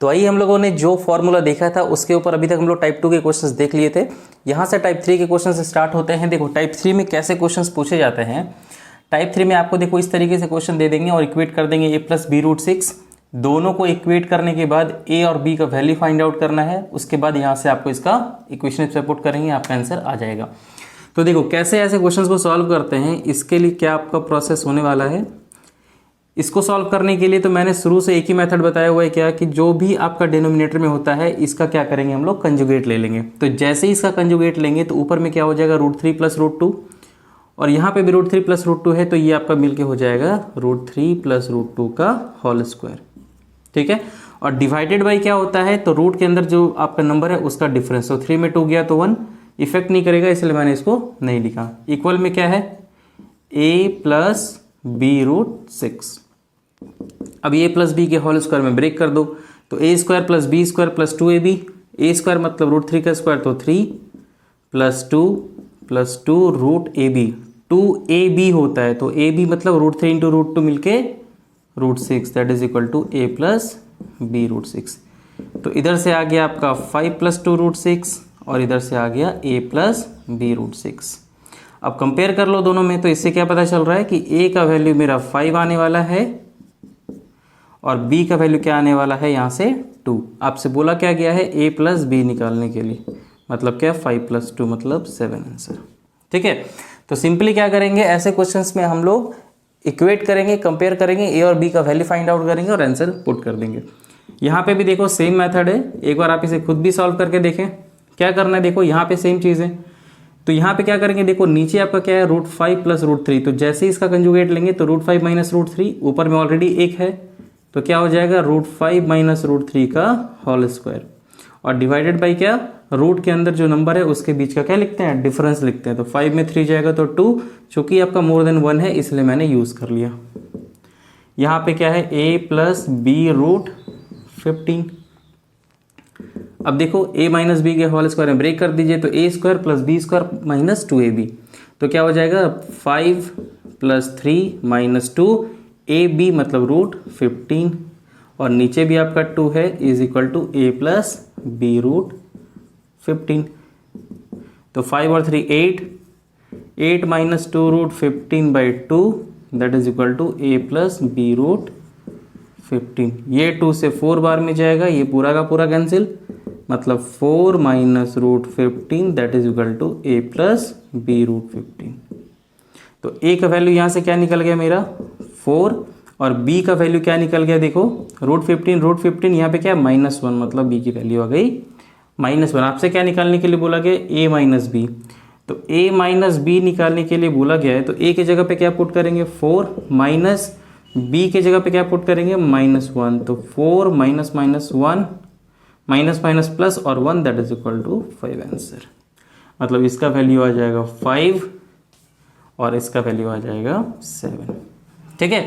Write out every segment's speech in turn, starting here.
तो आइए हम लोगों ने जो फॉर्मूला देखा था उसके ऊपर अभी तक हम लोग टाइप 2 के क्वेश्चंस देख लिए थे। यहाँ से टाइप 3 के क्वेश्चंस स्टार्ट होते हैं। देखो टाइप 3 में कैसे क्वेश्चंस पूछे जाते हैं। टाइप 3 में आपको देखो इस तरीके से क्वेश्चन दे देंगे और इक्वेट कर देंगे a प्लस बी रूट 6। दोनों को इक्वेट करने के बाद a और b का वैल्यू फाइंड आउट करना है। उसके बाद यहाँ से आपको इसका इक्वेशन पुट करेंगे, आपका आंसर आ जाएगा। तो देखो कैसे ऐसे क्वेश्चंस को सॉल्व करते हैं, इसके लिए क्या आपका प्रोसेस होने वाला है। इसको सॉल्व करने के लिए तो मैंने शुरू से एक ही मेथड बताया हुआ है, क्या कि जो भी आपका डिनोमिनेटर में होता है इसका क्या करेंगे हम लोग, कंजुगेट ले लेंगे। तो जैसे ही इसका कंजुगेट लेंगे तो ऊपर में क्या हो जाएगा, √3 प्लस √2, और यहाँ पे भी √3 प्लस √2 है, तो ये आपका मिलके हो जाएगा √3 प्लस √2 का होल स्क्वायर। ठीक है, और डिवाइडेड बाई क्या होता है, तो रूट के अंदर जो आपका नंबर है उसका डिफरेंस। तो 3 में 2 गया तो 1, इफेक्ट नहीं करेगा इसलिए मैंने इसको नहीं लिखा। इक्वल में क्या है, a प्लस बी रूट 6। अब a प्लस बी के होल स्क्वायर में ब्रेक कर दो, तो a square plus b square plus 2ab, a square मतलब √3 का स्क्वायर तो 3 प्लस 2 रूट ab, 2ab होता है, तो ab मतलब √3 इंटू √2 मिलके √6, that is equal to a plus b root 6। तो इधर से आ गया आपका 5 प्लस 2 √6 और इधर से आ गया a प्लस बी रूट 6। अब कंपेयर कर लो दोनों में, तो इससे क्या पता चल रहा है कि a का वैल्यू मेरा 5 आने वाला है और b का वैल्यू क्या आने वाला है, यहाँ से 2। आपसे बोला क्या गया है, a प्लस बी निकालने के लिए, मतलब क्या 5 प्लस 2 मतलब 7 आंसर। ठीक है, तो सिंपली क्या करेंगे, ऐसे क्वेश्चंस में हम लोग इक्वेट करेंगे, कंपेयर करेंगे, a और b का वैल्यू फाइंड आउट करेंगे और आंसर पुट कर देंगे। यहाँ पे भी देखो सेम मेथड है, एक बार आप इसे खुद भी सॉल्व करके देखें। क्या करना है, देखो यहाँ पे सेम चीज़ है, तो यहाँ पे क्या करेंगे, देखो नीचे आपका क्या है, √5 प्लस √3, तो जैसे ही इसका कंजुगेट लेंगे तो √5 माइनस √3, ऊपर में ऑलरेडी 1 है तो क्या हो जाएगा, √5 माइनस √3 का होल स्क्वायर, और डिवाइडेड बाई क्या, रूट के अंदर जो नंबर है उसके बीच का क्या लिखते हैं, डिफरेंस लिखते हैं। तो 5 में 3 जाएगा तो 2, चूंकि आपका मोर देन 1 है इसलिए मैंने यूज़ कर लिया। यहाँ पे क्या है, a प्लस बी रूट 15। अब देखो a माइनस बी के होल स्क्वायर में ब्रेक कर दीजिए, तो a square plus b square minus 2ab, तो क्या हो जाएगा 5 प्लस 3 माइनस 2, ab मतलब √15, और नीचे भी आपका 2 है, is equal to a plus b root 15। तो 5 और 3 8 minus 2 √15 by 2, that is equal to a plus b root 15। ये 2 से 4 बार में जाएगा, ये पूरा का पूरा कैंसिल, मतलब 4 minus √15 that is equal to a plus b root 15। तो a का वैल्यू यहाँ से क्या निकल गया मेरा 4, और b का वैल्यू क्या निकल गया, देखो √15 यहाँ पे क्या है -1, मतलब b की वैल्यू आ गई -1। आपसे क्या निकालने के लिए बोला गया, a माइनस बी, तो a माइनस बी निकालने के लिए बोला गया है, तो a की जगह पे क्या पुट करेंगे 4, माइनस b के जगह पे क्या पुट करेंगे -1, तो 4 minus minus 1 minus minus plus और 1 that is equal to 5 answer. मतलब इसका वैल्यू आ जाएगा 5 और इसका वैल्यू आ जाएगा 7। ठीक है,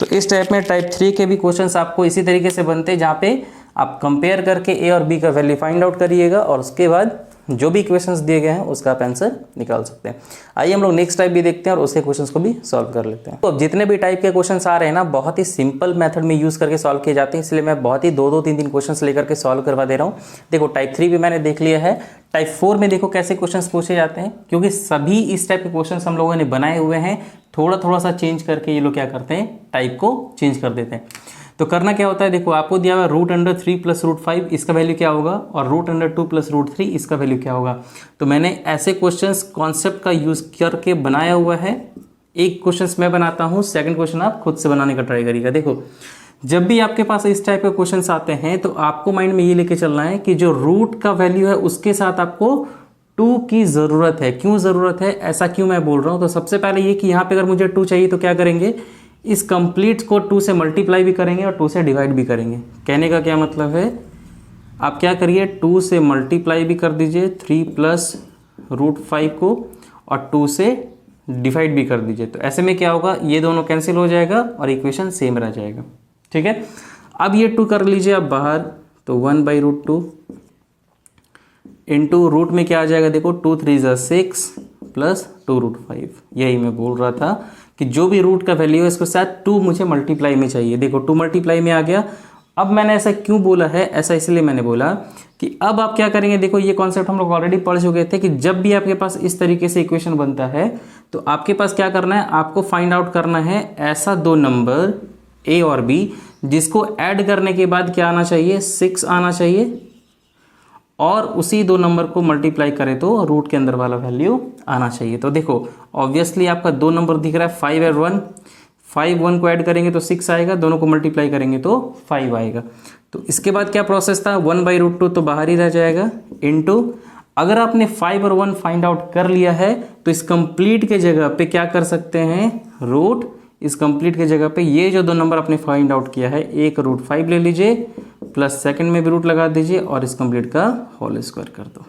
तो इस टाइप में टाइप 3 के भी क्वेश्चंस आपको इसी तरीके से बनते हैं, जहाँ पे आप कंपेयर करके a और b का वैल्यू फाइंड आउट करिएगा और उसके बाद जो भी क्वेश्चंस दिए गए हैं उसका आप आंसर निकाल सकते हैं। आइए हम लोग नेक्स्ट टाइप भी देखते हैं और उसके क्वेश्चंस को भी सॉल्व कर लेते हैं। तो अब जितने भी टाइप के क्वेश्चंस आ रहे हैं ना, बहुत ही सिंपल मेथड में यूज़ करके सॉल्व किए जाते हैं, इसलिए मैं बहुत ही 2-2, 3-3 क्वेश्चंस लेकर के सॉल्व करवा दे रहा हूँ। देखो टाइप 3 भी मैंने देख लिया है, टाइप 4 में देखो कैसे क्वेश्चंस पूछे जाते हैं, क्योंकि सभी इस टाइप के क्वेश्चंस हम लोगों ने बनाए हुए हैं, थोड़ा सा चेंज करके ये लोग क्या करते हैं, टाइप को चेंज कर देते हैं। तो करना क्या होता है, देखो आपको दिया हुआ √3 प्लस √5, इसका वैल्यू क्या होगा, और √2 प्लस √3 इसका वैल्यू क्या होगा। तो मैंने ऐसे क्वेश्चंस कॉन्सेप्ट का यूज़ करके बनाया हुआ है। एक क्वेश्चंस मैं बनाता हूँ, सेकंड क्वेश्चन आप खुद से बनाने का ट्राई करिएगा। देखो जब भी आपके पास इस टाइप के क्वेश्चंस आते हैं तो आपको माइंड में ये लेके चलना है कि जो रूट का वैल्यू है उसके साथ आपको 2 की ज़रूरत है। क्यों ज़रूरत है, ऐसा क्यों मैं बोल रहा हूँ, तो सबसे पहले ये कि यहाँ पे अगर मुझे 2 चाहिए तो क्या करेंगे, इस कंप्लीट को 2 से मल्टीप्लाई भी करेंगे और 2 से डिवाइड भी करेंगे। कहने का क्या मतलब है, आप क्या करिए 2 से मल्टीप्लाई भी कर दीजिए 3 प्लस √5 को, और 2 से डिवाइड भी कर दीजिए। तो ऐसे में क्या होगा, ये दोनों कैंसिल हो जाएगा और इक्वेशन सेम रह जाएगा। ठीक है, अब ये 2 कर लीजिए आप बाहर, तो 1/√2 इंटू रूट में क्या आ जाएगा, देखो 2 3 = 6 प्लस 2√5। यही मैं बोल रहा था कि जो भी रूट का वैल्यू है इसके साथ 2 मुझे मल्टीप्लाई में चाहिए। देखो 2 मल्टीप्लाई में आ गया अब मैंने ऐसा क्यों बोला है, ऐसा इसलिए मैंने बोला कि अब आप क्या करेंगे, देखो ये कॉन्सेप्ट हम लोग ऑलरेडी पढ़ चुके थे कि जब भी आपके पास इस तरीके से इक्वेशन बनता है तो आपके पास क्या करना है, आपको फाइंड आउट करना है ऐसा दो नंबर ए और बी जिसको ऐड करने के बाद क्या आना चाहिए, 6 आना चाहिए, और उसी दो नंबर को मल्टीप्लाई करें तो रूट के अंदर वाला वैल्यू आना चाहिए। तो देखो ऑब्वियसली आपका दो नंबर दिख रहा है 5 और 1, 5 1 को ऐड करेंगे तो 6 आएगा, दोनों को मल्टीप्लाई करेंगे तो 5 आएगा। तो इसके बाद क्या प्रोसेस था, 1/√2 तो बाहर ही रह जाएगा, इनटू अगर आपने 5 और 1 फाइंड आउट कर लिया है तो इस कंप्लीट के जगह पे क्या कर सकते हैं, रूट, इस कंप्लीट के जगह पे ये जो दो नंबर आपने फाइंड आउट किया है एक √5 ले लीजिए, प्लस सेकंड में भी रूट लगा दीजिए और इस कंप्लीट का होल स्क्वायर कर दो।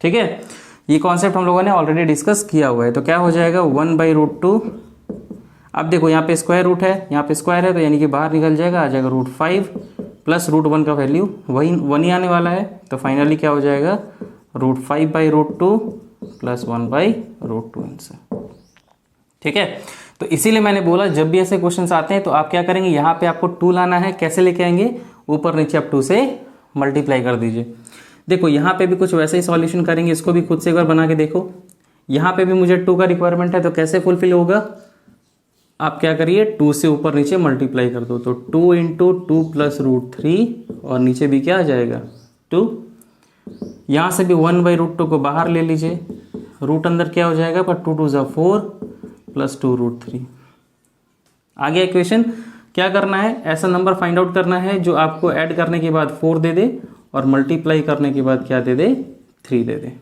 ठीक है, ये कॉन्सेप्ट हम लोगों ने ऑलरेडी डिस्कस किया हुआ है। तो क्या हो जाएगा 1/√2, अब देखो यहाँ पे स्क्वायर रूट है, यहाँ पे स्क्वायर है तो यानी कि बाहर निकल जाएगा, आ जाएगा √5 प्लस √1 का वैल्यू वही 1 ही आने वाला है। तो फाइनली क्या हो जाएगा √5/√2 प्लस 1/√2 आंसर। ठीक है, तो इसीलिए मैंने बोला जब भी ऐसे क्वेश्चंस आते हैं तो आप क्या करेंगे, यहाँ पे आपको 2 लाना है। कैसे लेके आएंगे, ऊपर नीचे आप 2 से मल्टीप्लाई कर दीजिए। देखो यहाँ पे भी कुछ वैसे ही सॉल्यूशन करेंगे, इसको भी खुद से एक बार बना के देखो। यहाँ पे भी मुझे 2 का रिक्वायरमेंट है तो कैसे फुलफिल होगा, आप क्या करिए 2 से ऊपर नीचे मल्टीप्लाई कर दो। तो 2 × 2 प्लस √3 और नीचे भी क्या आ जाएगा 2। यहाँ से भी 1/√2 को बाहर ले लीजिए, रूट अंदर क्या हो जाएगा पर 2 2 = 4 प्लस 2√3 आ गया इक्वेशन। क्या करना है, ऐसा नंबर फाइंड आउट करना है जो आपको ऐड करने के बाद 4 दे दे और मल्टीप्लाई करने के बाद क्या दे दे, 3 दे दे।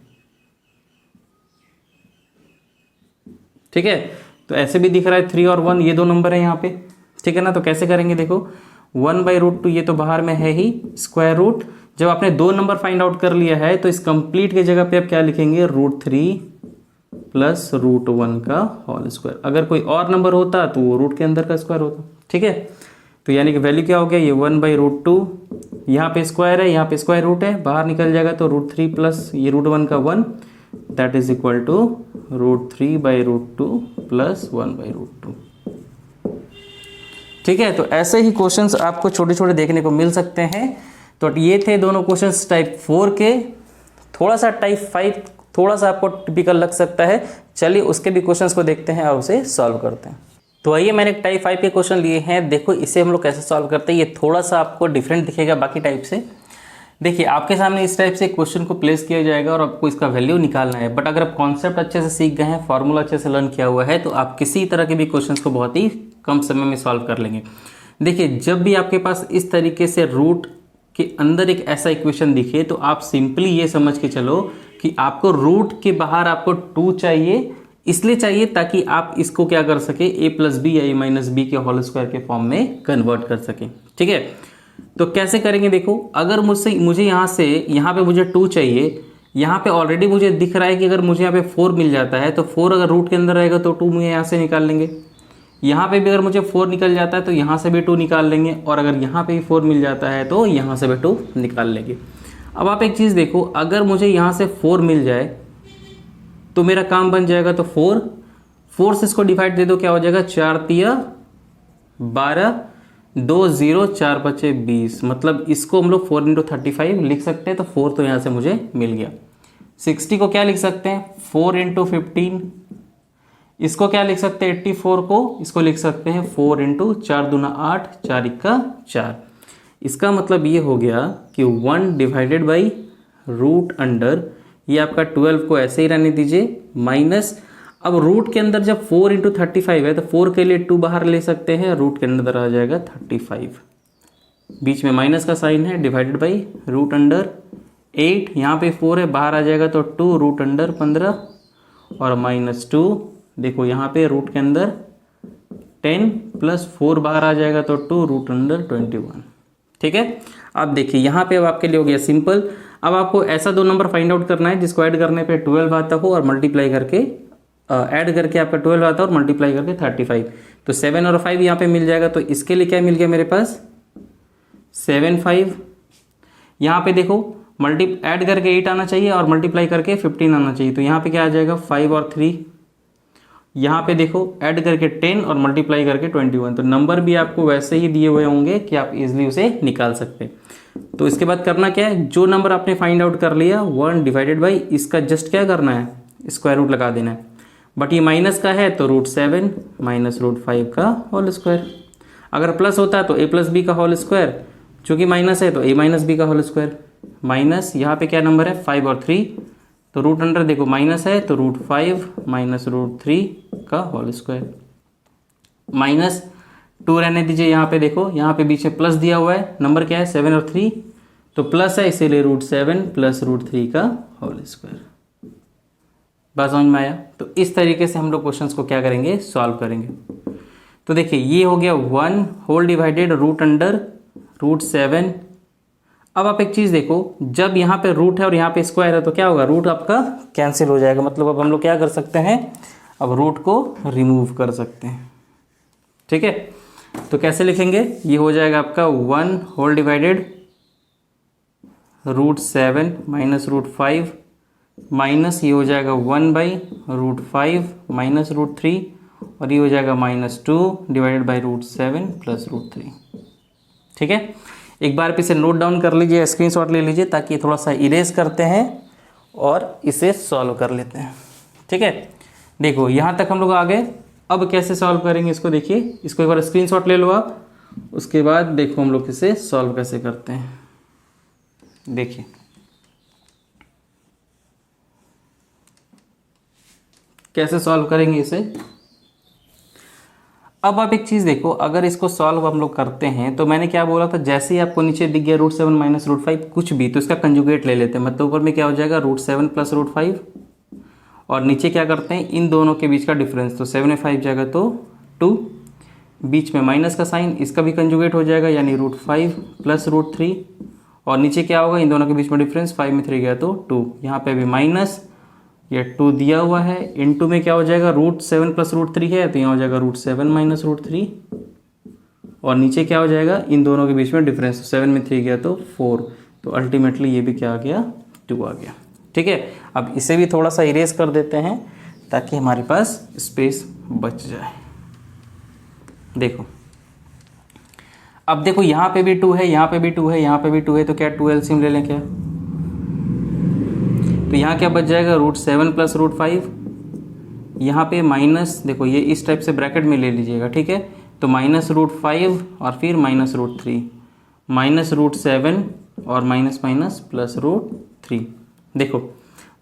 ठीक है, तो ऐसे भी दिख रहा है 3 और 1 ये दो नंबर है यहाँ पे। ठीक है ना, तो कैसे करेंगे, देखो 1/√2 ये तो बाहर में है ही, स्क्वायर रूट, जब आपने दो नंबर फाइंड आउट कर लिया है तो इस कंप्लीट के जगह पे आप क्या लिखेंगे √3 प्लस √1 का होल स्क्वायर। अगर कोई और नंबर होता तो वो रूट के अंदर का स्क्वायर होता। ठीक है, तो यानी कि वैल्यू क्या हो गया, ये 1/√2, यहाँ पे स्क्वायर है, यहाँ पे स्क्वायर रूट है, बाहर निकल जाएगा तो √3 प्लस ये √1 का 1, दैट इज इक्वल टू √3/√2 प्लस 1/√2। ठीक है, तो ऐसे ही क्वेश्चंस आपको छोटे छोटे देखने को मिल सकते हैं। तो ये थे दोनों क्वेश्चंस टाइप 4 के। थोड़ा सा टाइप 5 थोड़ा सा आपको टिपिकल लग सकता है, चलिए उसके भी क्वेश्चंस को देखते हैं और उसे सॉल्व करते हैं। तो आइए, मैंने टाइप 5 के क्वेश्चन लिए हैं, देखो इसे हम लोग कैसे सॉल्व करते हैं। ये थोड़ा सा आपको डिफरेंट दिखेगा बाकी टाइप से। देखिए आपके सामने इस टाइप से क्वेश्चन को प्लेस किया जाएगा और आपको इसका वैल्यू निकालना है। बट अगर आप कॉन्सेप्ट अच्छे से सीख गए हैं, फॉर्मूला अच्छे से लर्न किया हुआ है, तो आप किसी तरह के भी क्वेश्चंस को बहुत ही कम समय में सॉल्व कर लेंगे। देखिए जब भी आपके पास इस तरीके से रूट के अंदर एक ऐसा इक्वेशन दिखे तो आप सिंपली ये समझ के चलो कि आपको रूट के बाहर आपको 2 चाहिए, इसलिए चाहिए ताकि आप इसको क्या कर सके, a + b या a - b के होल स्क्वायर के फॉर्म में कन्वर्ट कर सकें। ठीक है, तो कैसे करेंगे, देखो अगर मुझे यहाँ से यहाँ पे मुझे 2 चाहिए, यहाँ पे ऑलरेडी मुझे दिख रहा है कि अगर मुझे यहाँ पे 4 मिल जाता है तो 4 अगर रूट के अंदर रहेगा तो 2 मुझे यहाँ से निकाल लेंगे। यहाँ पे भी अगर मुझे 4 निकल जाता है तो यहाँ से भी 2 निकाल लेंगे, और अगर यहाँ पे भी 4 मिल जाता है तो यहाँ से भी 2 निकाल लेंगे। अब आप एक चीज़ देखो, अगर मुझे यहाँ से 4 मिल जाए तो मेरा काम बन जाएगा। तो 4 से इसको डिवाइड दे दो, क्या हो जाएगा 4 × 12, 2 0 4 5 20, मतलब इसको हम लोग 4 × 35 लिख सकते हैं। तो 4 तो यहाँ से मुझे मिल गया। 60 को क्या लिख सकते हैं 4 × 15, इसको क्या लिख सकते हैं 84 को, इसको लिख सकते हैं 4 × 4 दूना 8, 4 × 4। इसका मतलब ये हो गया कि 1/√, ये आपका 12 को ऐसे ही रहने दीजिए, माइनस, अब रूट के अंदर जब 4 × 35 है तो 4 के लिए 2 बाहर ले सकते हैं, रूट के अंदर आ जाएगा 35, बीच में माइनस का साइन है, /√8, यहाँ पे 4 है, बाहर आ जाएगा तो 2 √15 और -2, देखो यहाँ पे रूट के अंदर 10 प्लस 4 बाहर आ जाएगा तो 2 √21। ठीक है, अब देखिए यहाँ पे अब आपके लिए हो गया सिंपल। अब आपको ऐसा दो नंबर फाइंड आउट करना है जिसको ऐड करने पे 12 आता हो और मल्टीप्लाई करके ऐड करके आपका 12 आता है और मल्टीप्लाई करके 35। तो 7 और 5 यहाँ पे मिल जाएगा। तो इसके लिए क्या मिल गया मेरे पास 7 5, यहाँ पे देखो ऐड करके 8 आना चाहिए और मल्टीप्लाई करके 15 आना चाहिए। तो यहाँ पे क्या आ जाएगा 5 और 3, यहाँ पे देखो ऐड करके 10 और मल्टीप्लाई करके 21, तो नंबर भी आपको वैसे ही दिए हुए होंगे कि आप इजीली उसे निकाल सकते हैं। तो इसके बाद करना क्या है, जो नंबर आपने फाइंड आउट कर लिया 1 डिवाइडेड बाई इसका जस्ट क्या करना है, स्क्वायर रूट लगा देना है। बट ये माइनस का है तो √7 माइनस √5 का होल स्क्वायर। अगर प्लस होता है तो a प्लस बी का होल स्क्वायर, चूँकि माइनस है तो a माइनस बी का होल स्क्वायर। माइनस यहाँ पे क्या नंबर है 5 और 3, तो रूट अंडर देखो माइनस है तो √5 माइनस √3 का होल स्क्वायर। माइनस 2 रहने दीजिए, यहाँ पे देखो यहाँ पे बीच में प्लस दिया हुआ है, नंबर क्या है 7 और 3, तो प्लस है इसीलिए √7 प्लस √3 का होल स्क्वायर। बात समझ में आया। तो इस तरीके से हम लोग क्वेश्चंस को क्या करेंगे, सॉल्व करेंगे। तो देखिए ये हो गया 1 होल डिवाइडेड रूट अंडर √7। अब आप एक चीज़ देखो, जब यहाँ पे रूट है और यहाँ पे स्क्वायर है तो क्या होगा, रूट आपका कैंसिल हो जाएगा। मतलब अब हम लोग क्या कर सकते हैं, अब रूट को रिमूव कर सकते हैं। ठीक है, तो कैसे लिखेंगे, ये हो जाएगा आपका 1 होल डिवाइडेड √7 माइनस √5 माइनस ये हो जाएगा 1/√5 माइनस √3 और ये हो जाएगा -2 डिवाइडेड बाई √7 प्लस √3। ठीक है, एक बार इसे नोट डाउन कर लीजिए, स्क्रीनशॉट ले लीजिए ताकि थोड़ा सा इरेज करते हैं और इसे सॉल्व कर लेते हैं। ठीक है, देखो यहाँ तक हम लोग आ गए। अब कैसे सॉल्व करेंगे इसको, देखिए इसको एक बार स्क्रीनशॉट ले लो आप, उसके बाद देखो हम लोग इसे सॉल्व कैसे करते हैं। देखिए कैसे सॉल्व करेंगे इसे। अब आप एक चीज़ देखो, अगर इसको सॉल्व हम लोग करते हैं तो मैंने क्या बोला था, जैसे ही आपको नीचे दिख गया √7 माइनस √5 कुछ भी, तो इसका कंजुगेट ले लेते हैं। मतलब ऊपर में क्या हो जाएगा √7 प्लस √5 और नीचे क्या करते हैं, इन दोनों के बीच का डिफरेंस, तो 7 में 5 जाएगा तो 2, बीच में माइनस का साइन, इसका भी कंजुगेट हो जाएगा यानी √5 प्लस √3 और नीचे क्या होगा, इन दोनों के बीच में डिफरेंस 5 में 3 गया तो 2, यहाँ पे भी माइनस, ये 2 दिया हुआ है, इनटू में क्या हो जाएगा √7 प्लस √3 है तो यहाँ हो जाएगा √7 माइनस √3 और नीचे क्या हो जाएगा, इन दोनों के बीच में डिफरेंस, 7 में 3 गया तो 4, तो अल्टीमेटली ये भी क्या आ गया 2 आ गया। ठीक है, अब इसे भी थोड़ा सा इरेज कर देते हैं ताकि हमारे पास स्पेस बच जाए। देखो अब देखो यहाँ पे भी 2 है, यहाँ पे भी 2 है, यहाँ पे भी 2 है, तो क्या 2 एलसीएम ले लें क्या, तो यहाँ क्या बच जाएगा √7 प्लस √5, यहाँ पे माइनस, देखो ये इस टाइप से ब्रैकेट में ले लीजिएगा। ठीक है, तो -√5 और फिर -√3 माइनस √7 और माइनस माइनस प्लस √3। देखो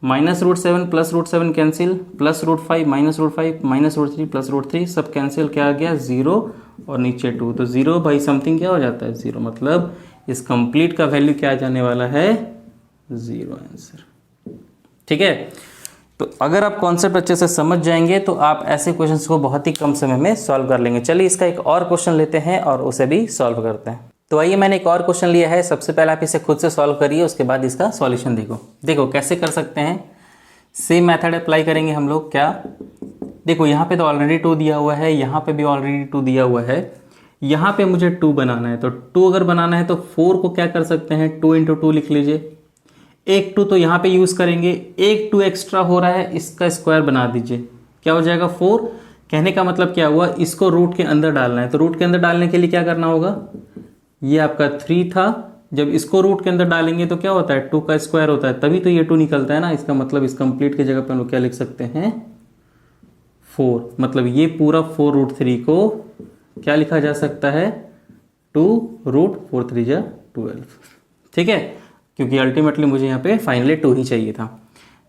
-√7 plus √7 cancel, plus √5 minus √5 minus √3 plus √3 सब कैंसिल, क्या आ गया 0 और नीचे 2, तो 0 बाई समथिंग क्या हो जाता है 0, मतलब इस कंप्लीट का वैल्यू क्या आ जाने वाला है 0 आंसर। ठीक है, तो अगर आप कॉन्सेप्ट अच्छे से समझ जाएंगे तो आप ऐसे क्वेश्चंस को बहुत ही कम समय में सॉल्व कर लेंगे। चलिए इसका एक और क्वेश्चन लेते हैं और उसे भी सॉल्व करते हैं। तो आइए मैंने एक और क्वेश्चन लिया है, सबसे पहले आप इसे खुद से सॉल्व करिए, उसके बाद इसका सॉल्यूशन देखो कैसे कर सकते हैं। सेम मेथड अप्लाई करेंगे हम लोग। क्या, देखो यहाँ पे तो ऑलरेडी 2 दिया हुआ है, यहाँ पे भी ऑलरेडी 2 दिया हुआ है, यहाँ पे मुझे 2 बनाना है, तो 2 अगर बनाना है तो 4 को क्या कर सकते हैं 2 × 2 लिख लीजिए। एक 2 तो यहाँ पे यूज़ करेंगे, एक 2 एक्स्ट्रा हो रहा है, इसका स्क्वायर बना दीजिए, क्या हो जाएगा 4। कहने का मतलब क्या हुआ, इसको रूट के अंदर डालना है, तो रूट के अंदर डालने के लिए क्या करना होगा, ये आपका 3 था, जब इसको रूट के अंदर डालेंगे तो क्या होता है 2 का स्क्वायर होता है, तभी तो ये 2 निकलता है ना। इसका मतलब इस कंप्लीट की जगह पे हम लोग क्या लिख सकते हैं 4, मतलब ये पूरा 4√3 को क्या लिखा जा सकता है 2√4 3 जा 12। ठीक है, क्योंकि अल्टीमेटली मुझे यहाँ पे फाइनली 2 ही चाहिए था।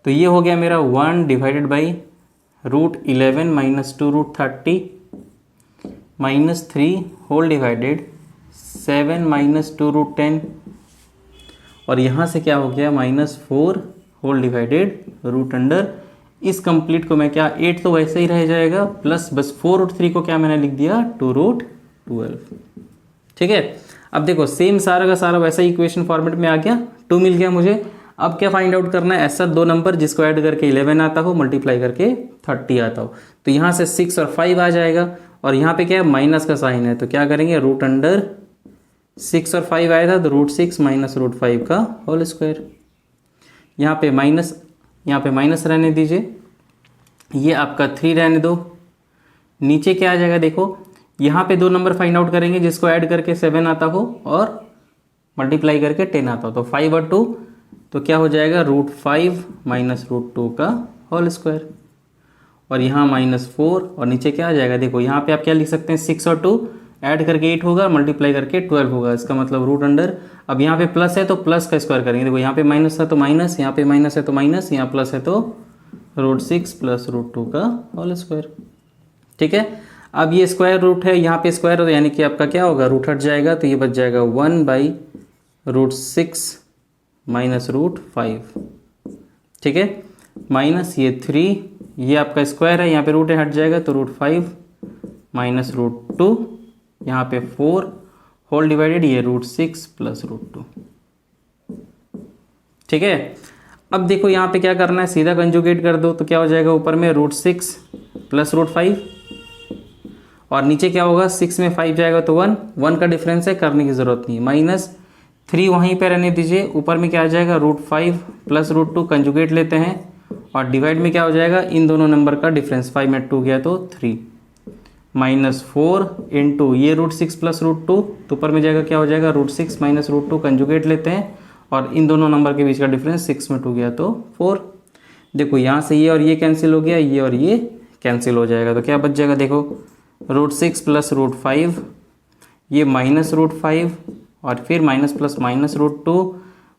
तो ये हो गया मेरा 1 divided by √11 minus 2√30 minus 3 whole divided 7 minus 2√10 और यहाँ से क्या हो गया -4 होल डिवाइडेड रूट अंडर, इस कंप्लीट को मैं क्या 8 तो वैसे ही रह जाएगा, प्लस बस 4√3 को क्या मैंने लिख दिया 2√12। ठीक है, अब देखो सेम सारा का सारा वैसा ही इक्वेशन फॉर्मेट में आ गया, 2 मिल गया मुझे। अब क्या फाइंड आउट करना है, ऐसा 2 नंबर जिसको ऐड करके 11 आता हो, मल्टीप्लाई करके 30 आता हो, तो यहाँ से 6 और 5 आ जाएगा और यहाँ पे क्या है माइनस का साइन है, तो क्या करेंगे रूट अंडर 6 और 5 आया था तो √6 माइनस √5 का होल स्क्वायर। यहाँ पे माइनस रहने दीजिए, ये आपका 3 रहने दो, नीचे क्या आ जाएगा देखो, यहाँ पे 2 नंबर फाइंड आउट करेंगे जिसको ऐड करके 7 आता हो और मल्टीप्लाई करके 10 आता हो, तो 5 और 2 तो क्या हो जाएगा √5 माइनस √2 का होल स्क्वायर, और यहाँ -4 और नीचे क्या आ जाएगा देखो, यहाँ पे आप क्या लिख सकते हैं 6 और 2 ऐड करके 8 होगा, मल्टीप्लाई करके 12 होगा, इसका मतलब रूट अंडर, अब यहाँ पे प्लस है तो प्लस का स्क्वायर करेंगे, देखो यहाँ पे माइनस है तो माइनस, यहाँ पे माइनस है तो माइनस, यहाँ प्लस है तो √6 प्लस √2 का होल स्क्वायर। ठीक है, अब ये स्क्वायर रूट है, यहाँ पे स्क्वायर हो यानी कि आपका क्या होगा रूट हट जाएगा, तो ये बच जाएगा 1/√6 माइनस √5। ठीक है, माइनस ये 3, ये आपका स्क्वायर है, यहाँ पे रूट हट जाएगा तो √5 माइनस √2, यहाँ पे 4 होल डिवाइडेड ये √6 प्लस √2। ठीक है, अब देखो यहाँ पे क्या करना है, सीधा कंजुगेट कर दो तो क्या हो जाएगा, ऊपर में √6 प्लस √5 और नीचे क्या होगा, 6 में 5 जाएगा तो 1 का डिफरेंस है, करने की जरूरत नहीं, -3 वहीं पे रहने दीजिए, ऊपर में क्या आ जाएगा √5 प्लस √2, कंजुगेट लेते हैं और डिवाइड में क्या हो जाएगा, इन दोनों नंबर का डिफरेंस, 5 में 2 गया तो 3, -4 इंटू ये √6 प्लस √2, तो ऊपर में जाएगा क्या हो जाएगा √6 माइनस √2, कंजुगेट लेते हैं और इन दोनों नंबर के बीच का डिफरेंस 6 में 2 गया तो 4। देखो यहाँ से ये और ये कैंसिल हो गया, ये और ये कैंसिल हो जाएगा, तो क्या बच जाएगा देखो √6 प्लस √5, ये माइनस √5 और फिर माइनस प्लस माइनस √2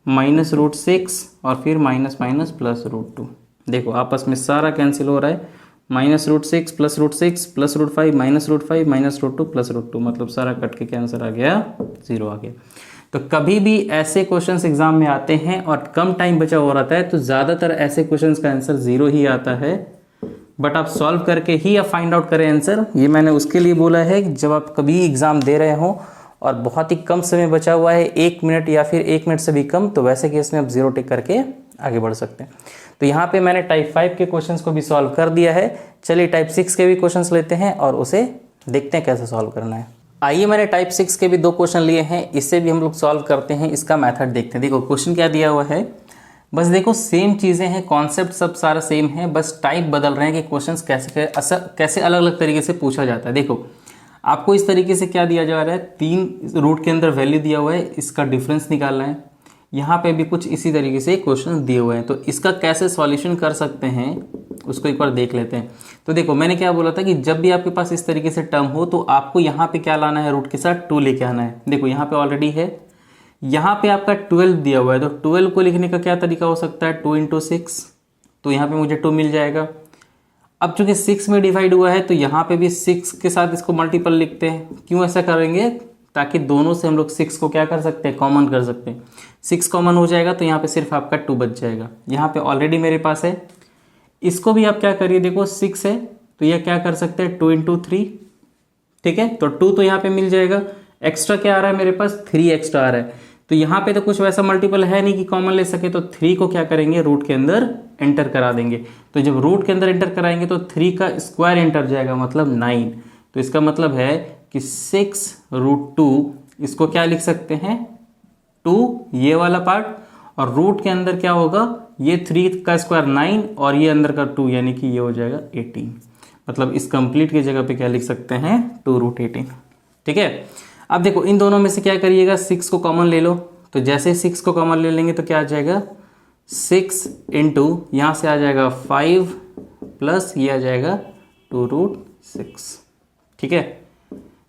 माइनस √6 और फिर माइनस माइनस प्लस √2। देखो आपस में सारा कैंसिल हो रहा है, -√6 plus √6 plus √5 minus √5 minus √2 plus √2, मतलब सारा कट के आंसर आ गया 0 आ गया। तो कभी भी ऐसे क्वेश्चंस एग्जाम में आते हैं और कम टाइम बचा हो रहता है तो ज़्यादातर ऐसे क्वेश्चंस का आंसर 0 ही आता है, बट आप सॉल्व करके ही आप फाइंड आउट करें आंसर। ये मैंने उसके लिए बोला है कि जब आप कभी एग्ज़ाम दे रहे हो और बहुत ही कम समय बचा हुआ है, 1 मिनट या फिर 1 मिनट से भी कम, तो वैसे केस में आप 0 टिक करके आगे बढ़ सकते हैं। तो यहाँ पे मैंने टाइप 5 के क्वेश्चंस को भी सॉल्व कर दिया है। चलिए टाइप 6 के भी क्वेश्चंस लेते हैं और उसे देखते हैं कैसे सॉल्व करना है। आइए, मैंने टाइप 6 के भी 2 क्वेश्चन लिए हैं, इससे भी हम लोग सॉल्व करते हैं, इसका मेथड देखते हैं। देखो क्वेश्चन क्या दिया हुआ है, बस देखो सेम चीज़ें हैं, कॉन्सेप्ट सब सारा सेम है, बस टाइप बदल रहे हैं कि क्वेश्चंस कैसे अलग अलग तरीके से पूछा जाता है। देखो आपको इस तरीके से क्या दिया जा रहा है, 3 रूट के अंदर वैल्यू दिया हुआ है, इसका डिफरेंस निकालना है। यहाँ पे भी कुछ इसी तरीके से क्वेश्चन दिए हुए हैं, तो इसका कैसे सॉल्यूशन कर सकते हैं उसको एक बार देख लेते हैं। तो देखो मैंने क्या बोला था कि जब भी आपके पास इस तरीके से टर्म हो तो आपको यहाँ पे क्या लाना है, रूट के साथ 2 लेके आना है। देखो यहाँ पे ऑलरेडी है, यहाँ पे आपका 12 दिया हुआ है, तो 12 को लिखने का क्या तरीका हो सकता है, 2 × 6, तो यहाँ पे मुझे 2 मिल जाएगा। अब चूंकि 6 में डिवाइड हुआ है तो यहाँ पे भी 6 के साथ इसको मल्टीपल लिखते हैं। क्यों ऐसा करेंगे, ताकि दोनों से हम लोग 6 को क्या कर सकते हैं, कॉमन कर सकते हैं। 6 कॉमन हो जाएगा तो यहाँ पे सिर्फ आपका 2 बच जाएगा। यहाँ पे ऑलरेडी मेरे पास है, इसको भी आप क्या करिए, देखो 6 है तो यह क्या कर सकते हैं 2 × 3, ठीक है, तो 2 तो यहाँ पे मिल जाएगा। एक्स्ट्रा क्या आ रहा है मेरे पास, 3 एक्स्ट्रा आ रहा है, तो यहाँ पे तो कुछ वैसा मल्टीपल है नहीं कि कॉमन ले सके, तो 3 को क्या करेंगे, रूट के अंदर एंटर करा देंगे। तो जब रूट के अंदर एंटर कराएंगे तो 3 का स्क्वायर एंटर जाएगा, मतलब 9। तो इसका मतलब है कि 6√2, इसको क्या लिख सकते हैं 2, ये वाला पार्ट, और रूट के अंदर क्या होगा, ये 3 का स्क्वायर 9 और ये अंदर का 2, यानी कि ये हो जाएगा 18। मतलब इस कंप्लीट की जगह पे क्या लिख सकते हैं 2√18। ठीक है, अब देखो इन दोनों में से क्या करिएगा, 6 को कॉमन ले लो, तो जैसे 6 को कॉमन ले लेंगे तो क्या आ जाएगा 6 इंटू यहाँ से आ जाएगा 5 प्लस ये आ जाएगा 2√6। ठीक है,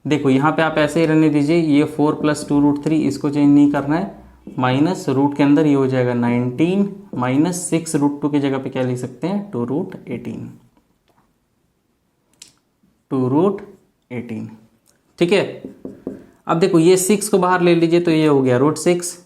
देखो यहाँ पे आप ऐसे ही रहने दीजिए, ये 4 प्लस 2√3, इसको चेंज नहीं करना है, माइनस रूट के अंदर ये हो जाएगा 19 माइनस 6√2 की जगह पे क्या लिख सकते हैं 2√18। ठीक है, अब देखो ये 6 को बाहर ले लीजिए तो ये हो गया √6।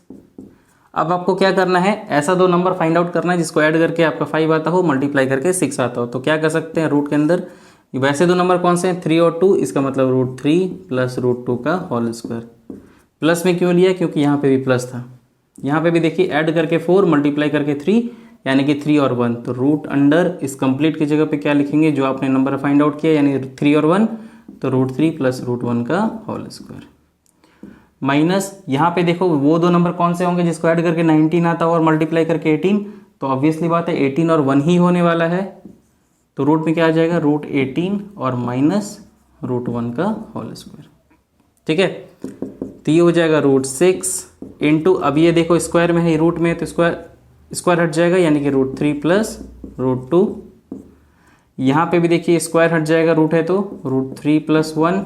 अब आपको क्या करना है, ऐसा 2 नंबर फाइंड आउट करना है जिसको ऐड करके आपका 5 आता हो, मल्टीप्लाई करके 6 आता हो। तो क्या कर सकते हैं, रूट के अंदर वैसे 2 नंबर कौन से हैं, 3 और 2, इसका मतलब √3 प्लस √2 का होल स्क्वायर। प्लस में क्यों लिया, क्योंकि यहाँ पे भी प्लस था। यहाँ पे भी देखिए ऐड करके 4 मल्टीप्लाई करके 3, यानी कि 3 और 1, तो रूट अंडर इस कंप्लीट की जगह पे क्या लिखेंगे, जो आपने नंबर फाइंड आउट किया, यानी 3 और 1, तो √3 प्लस √1 का होल स्क्वायर। माइनस यहाँ पे देखो वो 2 नंबर कौन से होंगे जिसको ऐड करके 19 आता हो और मल्टीप्लाई करके 18, तो ऑब्वियसली बात है 18 और 1 ही होने वाला है, तो रूट में क्या आ जाएगा, रूट 18 और माइनस रूट 1 का होल स्क्वायर। ठीक है, तो ये हो जाएगा रूट 6 इंटू, अब ये देखो स्क्वायर में है, रूट में है तो स्क्वायर हट जाएगा, यानी कि रूट 3 प्लस रूट 2। यहाँ पे भी देखिए स्क्वायर हट जाएगा, रूट है तो रूट 3 प्लस 1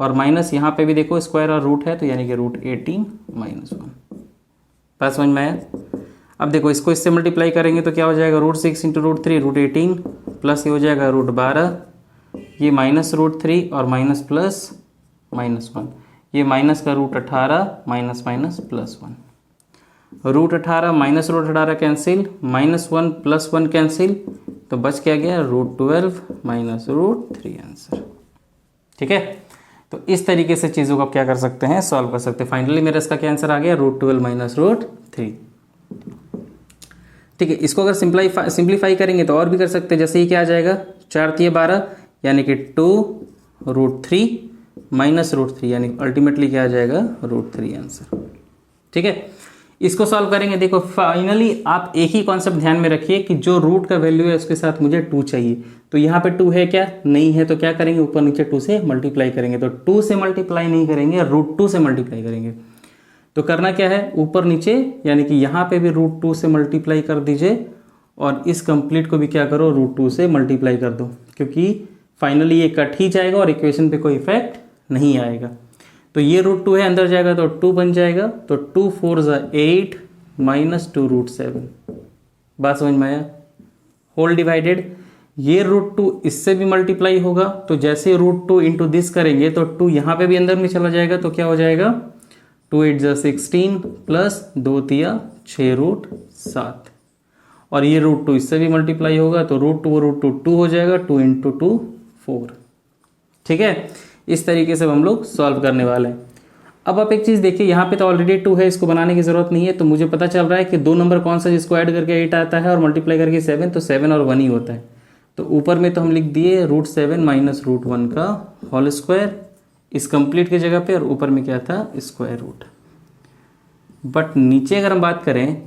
और माइनस यहाँ पे भी देखो स्क्वायर और रूट है तो यानी कि रूट 18 माइनस 1। बात समझ में आया? अब देखो इसको इससे मल्टीप्लाई करेंगे तो क्या हो जाएगा, root 6 into root 3 root 18 plus ये हो जाएगा रूट 12, ये माइनस रूट 3 और माइनस प्लस माइनस 1, ये माइनस का root 18 minus minus plus 1, root 18 minus root 18 cancel, minus 1 plus 1 cancel, तो बच क्या गया रूट 12 माइनस रूट 3 आंसर। ठीक है, तो इस तरीके से चीज़ों को आप क्या कर सकते हैं, सॉल्व कर सकते हैं। फाइनली मेरा इसका क्या आंसर आ गया, रूट 12 माइनस रूट 3। ठीक है, इसको अगर सिंप्लीफाई करेंगे तो और भी कर सकते हैं, जैसे ये क्या आ जाएगा 4 3 12 यानी कि 2 रूट 3 माइनस रूट 3 यानी अल्टीमेटली क्या आ जाएगा रूट 3 आंसर। ठीक है, इसको सॉल्व करेंगे। देखो फाइनली आप एक ही कॉन्सेप्ट ध्यान में रखिए कि जो रूट का वैल्यू है उसके साथ मुझे 2 चाहिए, तो यहाँ पे 2 है क्या, नहीं है, तो क्या करेंगे ऊपर नीचे 2 से मल्टीप्लाई करेंगे। तो 2 से मल्टीप्लाई नहीं करेंगे, रूट 2 से मल्टीप्लाई करेंगे। तो करना क्या है, ऊपर नीचे यानी कि यहाँ पे भी रूट 2 से मल्टीप्लाई कर दीजिए और इस कंप्लीट को भी क्या करो रूट 2 से मल्टीप्लाई कर दो, क्योंकि फाइनली ये कट ही जाएगा और इक्वेशन पे कोई इफेक्ट नहीं आएगा। तो ये रूट 2 है, अंदर जाएगा तो 2 बन जाएगा, तो 2 4 8 माइनस 2 रूट 7। बात समझ में आया? होल डिवाइडेड, ये रूट 2 इससे भी मल्टीप्लाई होगा, तो जैसे रूट 2 इंटू दिस करेंगे तो 2 यहाँ पे भी अंदर में चला जाएगा, तो क्या हो जाएगा 2 8 16 प्लस 2 3 6 रूट 7, और ये रूट 2 इससे भी मल्टीप्लाई होगा, तो रूट 2 2 हो जाएगा, 2 इंटू 2 4। ठीक है, इस तरीके से हम लोग सॉल्व करने वाले हैं। अब आप एक चीज़ देखिए, यहाँ पे तो ऑलरेडी 2 है, इसको बनाने की ज़रूरत नहीं है, तो मुझे पता चल रहा है कि 2 नंबर कौन सा जिसको ऐड करके 8 आता है और मल्टीप्लाई करके 7, तो 7 और 1 ही होता है। तो ऊपर में तो हम लिख दिए रूट 7 माइनस रूट 1 का होल स्क्वायर इस कंप्लीट की जगह पे, और ऊपर में क्या था स्क्वायर रूट। बट नीचे अगर हम बात करें,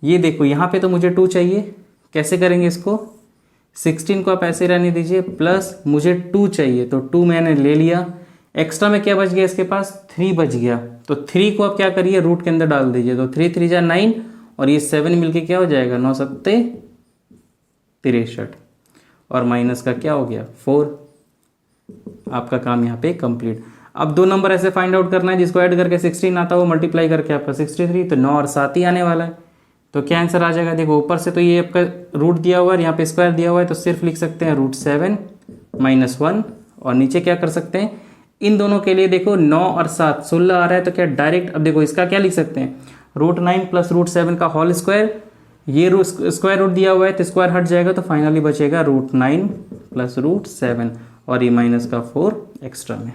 ये देखो यहाँ पे तो मुझे 2 चाहिए, कैसे करेंगे इसको, 16 को आप ऐसे रहने दीजिए, प्लस मुझे 2 चाहिए, तो 2 मैंने ले लिया, एक्स्ट्रा में क्या बच गया इसके पास 3 बच गया, तो 3 को आप क्या करिए रूट के अंदर डाल दीजिए, तो 3 3 9 और ये 7 मिलके क्या हो जाएगा 9 7 63 और माइनस का क्या हो गया 4। आपका काम यहाँ पे कंप्लीट। अब 2 नंबर ऐसे फाइंड आउट करना है जिसको ऐड करके 16 आता हो, मल्टीप्लाई करके आपका 63, तो 9 और 7 ही आने वाला है। तो क्या आंसर आ जाएगा, देखो ऊपर से तो ये आपका रूट दिया हुआ है, यहाँ पे स्क्वायर दिया हुआ है, तो सिर्फ लिख सकते हैं रूट 7 माइनस 1, और नीचे क्या कर सकते हैं इन दोनों के लिए, देखो 9 और 7 16 आ रहा है, तो क्या डायरेक्ट अब देखो इसका क्या लिख सकते हैं रूट 9 प्लस रूट 7 का होल स्क्वायर, ये स्क्वायर रूट दिया हुआ है तो स्क्वायर हट जाएगा, तो फाइनली बचेगा रूट 9 प्लस रूट 7 और ये माइनस का 4 एक्स्ट्रा में,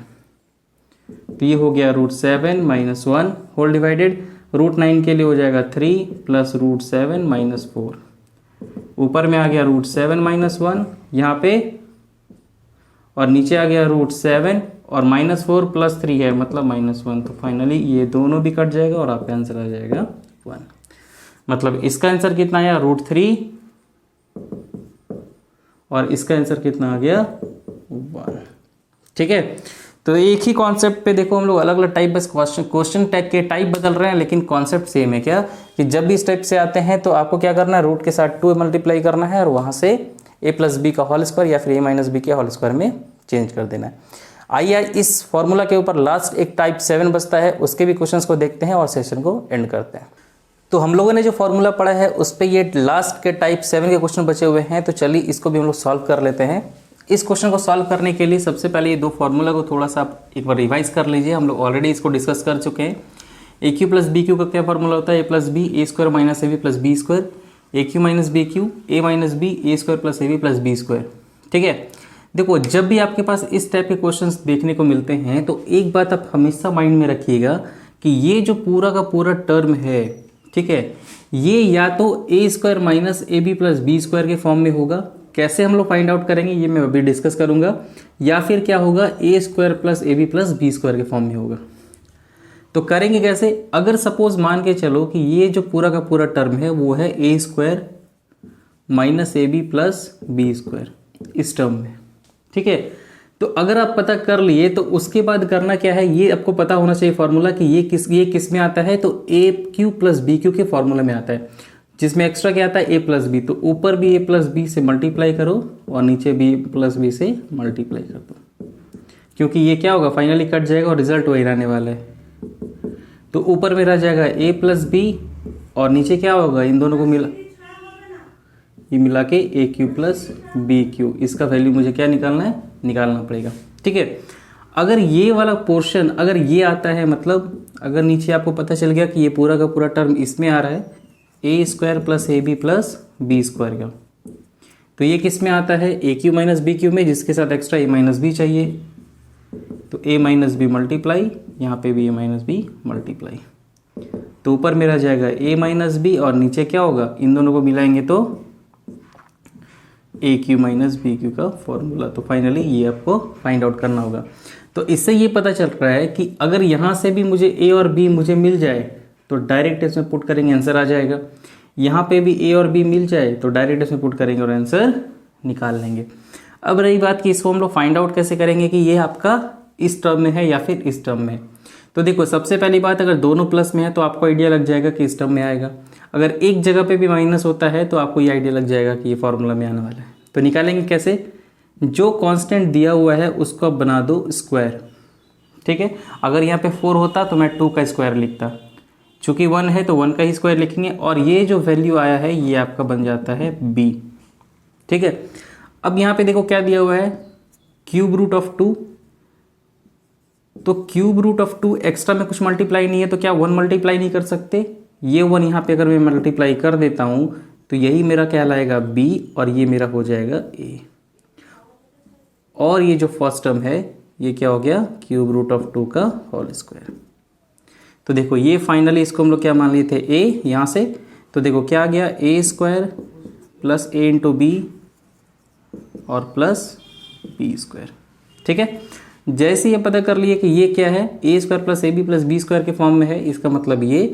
तो ये हो गया root 7 minus 1 whole divided, root 9 के लिए हो जाएगा 3 प्लस रूट 7 माइनस 4, ऊपर में आ गया रूट 7 माइनस 1 यहाँ पे, और नीचे आ गया रूट 7 और माइनस 4 प्लस 3 है मतलब माइनस 1, तो फाइनली ये दोनों भी कट जाएगा और आपका आंसर आ जाएगा 1। मतलब इसका आंसर कितना आया रूट 3 और इसका आंसर कितना आ गया 1। ठीक है, तो एक ही कॉन्सेप्ट पे देखो हम लोग अलग अलग टाइप, बस क्वेश्चन टैग के टाइप बदल रहे हैं, लेकिन कॉन्सेप्ट सेम है। क्या कि जब भी इस टाइप से आते हैं तो आपको क्या करना है रूट के साथ 2 मल्टीप्लाई करना है और वहां से a प्लस बी का होल स्क्वायर या फिर a माइनस बी के होल स्क्वायर में चेंज कर देना है। आइए इस फॉर्मूला के ऊपर लास्ट एक टाइप 7 बचता है, उसके भी क्वेश्चंस को देखते हैं और सेशन को एंड करते हैं। तो हम लोगों ने जो फॉर्मूला पढ़ा है उस पर ये लास्ट के टाइप 7 के क्वेश्चन बचे हुए हैं, तो चलिए इसको भी हम लोग सॉल्व कर लेते हैं। इस क्वेश्चन को सॉल्व करने के लिए सबसे पहले ये 2 फॉर्मूला को थोड़ा सा आप एक बार रिवाइज कर लीजिए। हम लोग ऑलरेडी इसको डिस्कस कर चुके हैं। A cube plus b cube का क्या फॉर्मूला होता है, a plus b a square minus a b plus b square, a cube minus b cube a minus b a square plus a b plus b square. ठीक है, देखो जब भी आपके पास इस टाइप के क्वेश्चंस देखने को मिलते हैं तो एक बात आप हमेशा माइंड में रखिएगा कि ये जो पूरा का पूरा टर्म है, ठीक है, ये या तो a square minus a b plus b square के फॉर्म में होगा। कैसे हम लोग फाइंड आउट करेंगे ये मैं अभी डिस्कस करूंगा, या फिर क्या होगा a square plus a b plus b square के फॉर्म में होगा। तो करेंगे कैसे, अगर सपोज मान के चलो कि ये जो पूरा का पूरा टर्म है वो है a square minus a b plus b square इस टर्म में। ठीक है, तो अगर आप पता कर लिए तो उसके बाद करना क्या है, ये आपको पता होना चाहिए फॉर्मूला कि ये किस में आता है, तो ए क्यू प्लस बी क्यू के फॉर्मूला में आता है, जिसमें एक्स्ट्रा क्या आता है ए प्लस बी। तो ऊपर भी ए प्लस बी से मल्टीप्लाई करो और नीचे भी प्लस बी से मल्टीप्लाई कर दो, क्योंकि ये क्या होगा फाइनली कट जाएगा और रिजल्ट वही रहने वाला है। तो ऊपर में रह जाएगा ए प्लस बी और नीचे क्या होगा, इन दोनों को मिला के ए क्यू प्लस बी क्यू, इसका वैल्यू मुझे क्या निकालना पड़ेगा। ठीक है, अगर ये वाला पोर्शन अगर ये आता है, मतलब अगर नीचे आपको पता चल गया कि ये पूरा का पूरा टर्म इसमें आ रहा है a square plus a b plus b square का, तो ये किस में आता है a cube minus b cube में, जिसके साथ एक्स्ट्रा ए माइनस बी चाहिए। तो ए माइनस बी मल्टीप्लाई, यहाँ पे भी ए माइनस बी मल्टीप्लाई, तो ऊपर में रह जाएगा ए माइनस बी और नीचे क्या होगा, इन दोनों को मिलाएंगे तो ए क्यू माइनस बी क्यू का फॉर्मूला। तो फाइनली ये आपको फाइंड आउट करना होगा। तो इससे ये पता चल रहा है कि अगर यहाँ से भी मुझे ए और बी मुझे मिल जाए तो डायरेक्ट इसमें पुट करेंगे आंसर आ जाएगा। यहाँ पे भी ए और बी मिल जाए तो डायरेक्ट इसमें पुट करेंगे और आंसर निकाल लेंगे। अब रही बात कि इसको हम लोग फाइंड आउट कैसे करेंगे कि ये आपका इस टर्म में है या फिर इस टर्म में। तो देखो सबसे पहली बात, अगर दोनों प्लस में है तो आपको आइडिया लग जाएगा कि इस टर्म में आएगा। अगर एक जगह पे भी माइनस होता है तो आपको ये आइडिया लग जाएगा कि ये फॉर्मूला में आने वाला है। तो निकालेंगे कैसे, जो कांस्टेंट दिया हुआ है उसको आप बना दो स्क्वायर। ठीक है, अगर यहाँ पे 4 होता तो मैं 2 का स्क्वायर लिखता, चूंकि 1 है तो 1 का ही स्क्वायर लिखेंगे और ये जो वैल्यू आया है ये आपका बन जाता है b। ठीक है, अब यहाँ पे देखो क्या दिया हुआ है, क्यूब रूट ऑफ 2। तो क्यूब रूट ऑफ 2 एक्स्ट्रा में कुछ मल्टीप्लाई नहीं है तो क्या 1 मल्टीप्लाई नहीं कर सकते, ये 1 यहाँ पे अगर मैं मल्टीप्लाई कर देता हूँ तो यही मेरा क्या लाएगा b और ये मेरा हो जाएगा a। और ये जो फर्स्ट टर्म है ये क्या हो गया, क्यूब रूट ऑफ 2 का होल स्क्वायर। तो देखो ये फाइनली इसको हम लोग क्या मान लिए थे a यहाँ से, तो देखो क्या आ गया a square plus a into b और प्लस बी स्क्वायर। ठीक है, जैसे ये पता कर लिए कि ये क्या है a square plus a b plus b square के फॉर्म में है, इसका मतलब ये,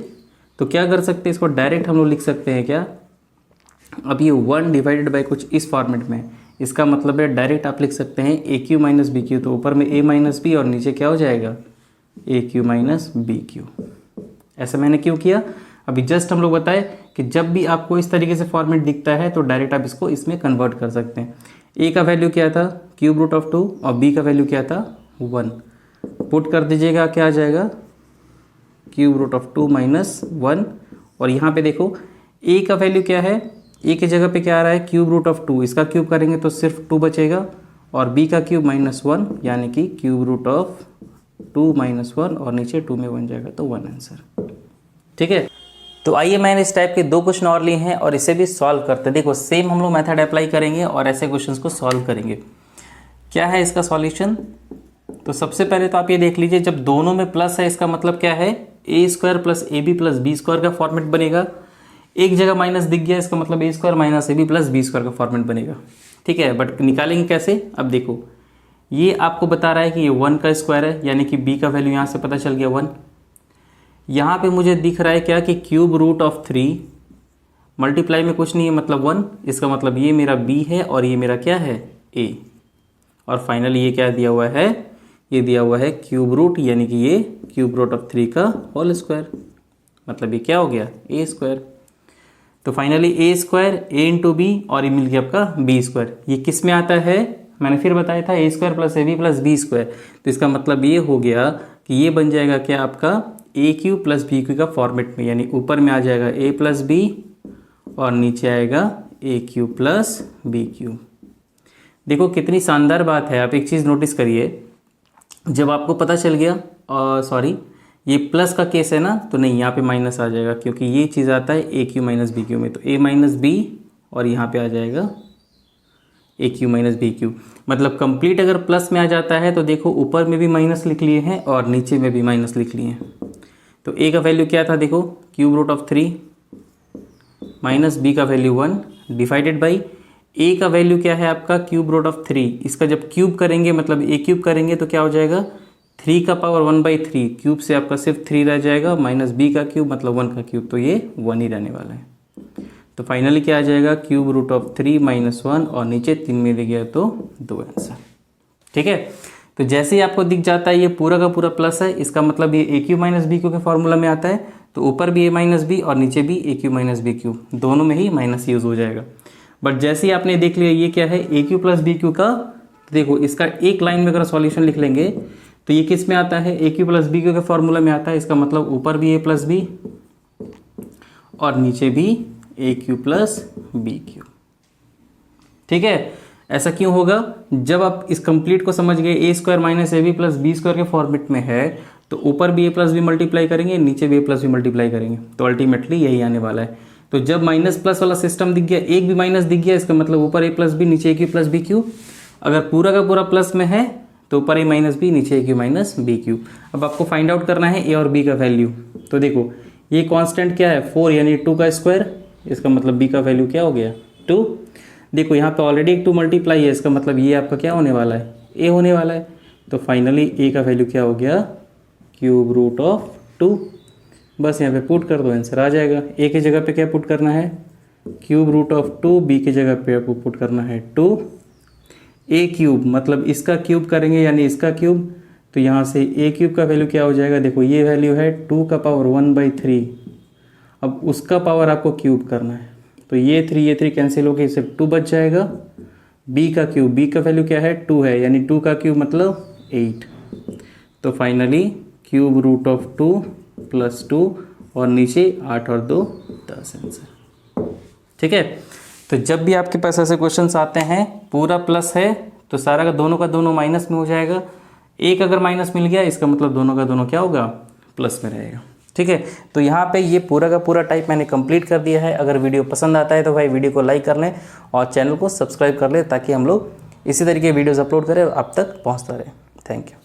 तो क्या कर सकते हैं इसको डायरेक्ट हम लोग लिख सकते हैं क्या, अब ये 1 डिवाइडेड बाई कुछ इस फॉर्मेट में, इसका मतलब है डायरेक्ट आप लिख सकते हैं a cube minus b Q, तो ऊपर में ए माइनस बी और नीचे क्या हो जाएगा ए क्यू माइनस बी क्यू। ऐसा मैंने क्यों किया, अभी जस्ट हम लोग बताए कि जब भी आपको इस तरीके से फॉर्मेट दिखता है तो डायरेक्ट आप इसको इसमें कन्वर्ट कर सकते हैं। ए का वैल्यू क्या था क्यूब रूट ऑफ 2 और बी का वैल्यू क्या था 1, पुट कर दीजिएगा क्या आ जाएगा क्यूब रूट ऑफ 2 माइनस 1। और यहाँ पे देखो ए का वैल्यू क्या है, ए की जगह पे क्या आ रहा है क्यूब रूट ऑफ 2, इसका क्यूब करेंगे तो सिर्फ 2 बचेगा और बी का क्यूब माइनस 1 यानी कि क्यूब रूट ऑफ 2 माइनस 1 और नीचे 2 में बन जाएगा तो 1 आंसर। ठीक है, तो आइए मैंने इस टाइप के 2 क्वेश्चन और लिए हैं और इसे भी सॉल्व करते हैं। देखो सेम हम लोग मेथड अप्लाई करेंगे और ऐसे क्वेश्चंस को सॉल्व करेंगे। क्या है इसका सॉल्यूशन, तो सबसे पहले तो आप ये देख लीजिए जब दोनों में प्लस है इसका मतलब क्या है a square plus a b plus b square का फॉर्मेट बनेगा। एक जगह माइनस दिख गया इसका मतलब a square minus a b plus b square का फॉर्मेट बनेगा। ठीक है, बट निकालेंगे कैसे, अब देखो ये आपको बता रहा है कि ये 1 का स्क्वायर है यानी कि b का वैल्यू यहाँ से पता चल गया 1। यहाँ पे मुझे दिख रहा है क्या कि क्यूब रूट ऑफ 3 मल्टीप्लाई में कुछ नहीं है मतलब 1, इसका मतलब ये मेरा b है और ये मेरा क्या है a। और फाइनली ये क्या दिया हुआ है, ये दिया हुआ है क्यूब रूट यानी कि ये क्यूब रूट ऑफ 3 का होल स्क्वायर, मतलब ये क्या हो गया a स्क्वायर। तो फाइनली ए स्क्वायर ए इंटू बी और ये मिल गया आपका बी स्क्वायर। ये किस में आता है, मैंने फिर बताया था a square plus a b plus b square. तो इसका मतलब ये हो गया कि ये बन जाएगा क्या आपका ए क्यू प्लस बी क्यू का फॉर्मेट में, यानी ऊपर में आ जाएगा ए प्लस बी और नीचे आएगा ए क्यू प्लस बी क्यू। देखो कितनी शानदार बात है, आप एक चीज़ नोटिस करिए, जब आपको पता चल गया सॉरी ये प्लस का केस है ना, तो नहीं यहाँ पे माइनस आ जाएगा क्योंकि ये चीज़ आता है a cube minus b cube में, तो ए माइनस बी और यहाँ पे आ जाएगा ए क्यू माइनस बी क्यू। मतलब कंप्लीट अगर प्लस में आ जाता है तो देखो ऊपर में भी माइनस लिख लिए हैं और नीचे में भी माइनस लिख लिए हैं। तो ए का वैल्यू क्या था देखो cube root of 3 minus b का वैल्यू 1 डिवाइडेड बाई ए का वैल्यू क्या है आपका क्यूब रूट ऑफ 3। इसका जब क्यूब करेंगे मतलब ए क्यूब करेंगे तो क्या हो जाएगा 3 का पावर 1/3, क्यूब से आपका सिर्फ 3 रह जाएगा, माइनस बी का क्यूब मतलब 1 का क्यूब, तो ये 1 ही रहने वाला है। तो फाइनली क्या आ जाएगा, क्यूब रूट ऑफ 3 - 1 और नीचे 3 में दे गया तो 2 आंसर। ठीक है, तो जैसे ही आपको दिख जाता है ये पूरा का पूरा प्लस है, इसका मतलब ये ए क्यू माइनस बी क्यू के फॉर्मूला में आता है, तो ऊपर भी ए माइनस बी और नीचे भी ए क्यू माइनस बी क्यू, दोनों में ही माइनस यूज हो जाएगा। बट जैसे ही आपने देख लिया ये क्या है, a cube plus b cube का, तो देखो इसका एक लाइन में अगर सॉल्यूशन लिख लेंगे तो ये किस में आता है, a cube plus b Q के फॉर्मूला में आता है। इसका मतलब ऊपर भी ए प्लस बी और नीचे भी ए क्यू प्लस बी क्यू। ठीक है, ऐसा क्यों होगा, जब आप इस कंप्लीट को समझ गए, a square minus a b plus b square के फॉर्मेट में है, तो ऊपर भी ए प्लस बी मल्टीप्लाई करेंगे, नीचे भी ए प्लस बी मल्टीप्लाई करेंगे, तो अल्टीमेटली यही आने वाला है। तो जब माइनस प्लस वाला सिस्टम दिख गया, एक भी माइनस दिख गया, इसका मतलब ऊपर ए प्लस बी नीचे ए क्यू प्लस बी क्यू। अगर पूरा का पूरा प्लस में है तो ऊपर ए माइनस बी नीचे ए क्यू माइनस बी क्यू। अब आपको फाइंड आउट करना है ए और बी का वैल्यू। तो देखो ये कांस्टेंट क्या है, 4 यानी 2 का स्क्वायर, इसका मतलब बी का वैल्यू क्या हो गया, 2। देखो यहाँ पे ऑलरेडी एक 2 मल्टीप्लाई है, इसका मतलब ये आपका क्या होने वाला है, ए होने वाला है। तो फाइनली ए का वैल्यू क्या हो गया, क्यूब रूट ऑफ 2। बस यहाँ पे पुट कर दो, आंसर आ जाएगा। ए की जगह पे क्या पुट करना है, क्यूब रूट ऑफ 2, बी की जगह पे आपको पुट करना है 2। ए क्यूब मतलब इसका क्यूब करेंगे यानी इसका क्यूब, तो यहाँ से ए क्यूब का वैल्यू क्या हो जाएगा, देखो ये वैल्यू है 2 का पावर 1/3। अब उसका पावर आपको क्यूब करना है, तो ये 3 कैंसिल हो गए, सिर्फ 2 बच जाएगा। बी का क्यूब, बी का वैल्यू क्या है 2 है, यानी 2 का क्यूब मतलब 8। तो फाइनली क्यूब रूट ऑफ 2 + 2 और नीचे 8 और 2 10 आंसर। ठीक है, तो जब भी आपके पास ऐसे क्वेश्चंस आते हैं पूरा प्लस है तो सारा का दोनों माइनस में हो जाएगा। एक अगर माइनस मिल गया इसका मतलब दोनों का दोनों क्या होगा, प्लस में रहेगा। ठीक है, तो यहाँ पे ये पूरा का पूरा टाइप मैंने कंप्लीट कर दिया है। अगर वीडियो पसंद आता है तो भाई वीडियो को लाइक कर लें और चैनल को सब्सक्राइब कर लें, ताकि हम लोग इसी तरीके वीडियोज़ अपलोड करें और आप तक पहुँचता रहे। Thank you.